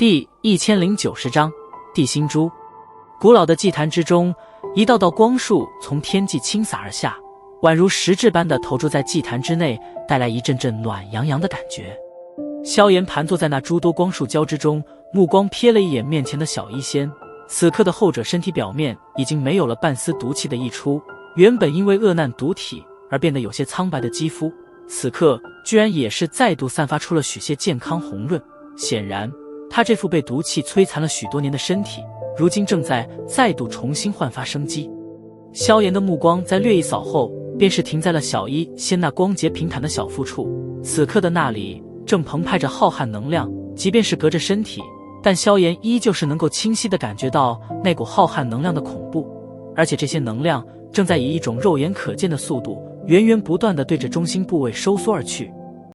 第1090章地心珠。古老的祭坛之中，一道道光束从天际倾洒而下，宛如实质般的投注在祭坛之内，带来一阵阵暖洋洋的感觉。萧炎盘坐在那诸多光束交织中，目光瞥了一眼面前的小医仙。此刻的后者身体表面已经没有了半丝毒气的溢出，原本因为厄难毒体而变得有些苍白的肌肤，此刻居然也是再度散发出了许些健康红润。显然他这副被毒气摧残了许多年的身体，如今正在再度重新焕发生机。萧炎的目光在略一扫后，便是停在了小医仙那光洁平坦的小腹处。此刻的那里正澎湃着浩瀚能量，即便是隔着身体，但萧炎依旧是能够清晰地感觉到那股浩瀚能量的恐怖，而且这些能量正在以一种肉眼可见的速度源源不断地对着中心部位收缩而去。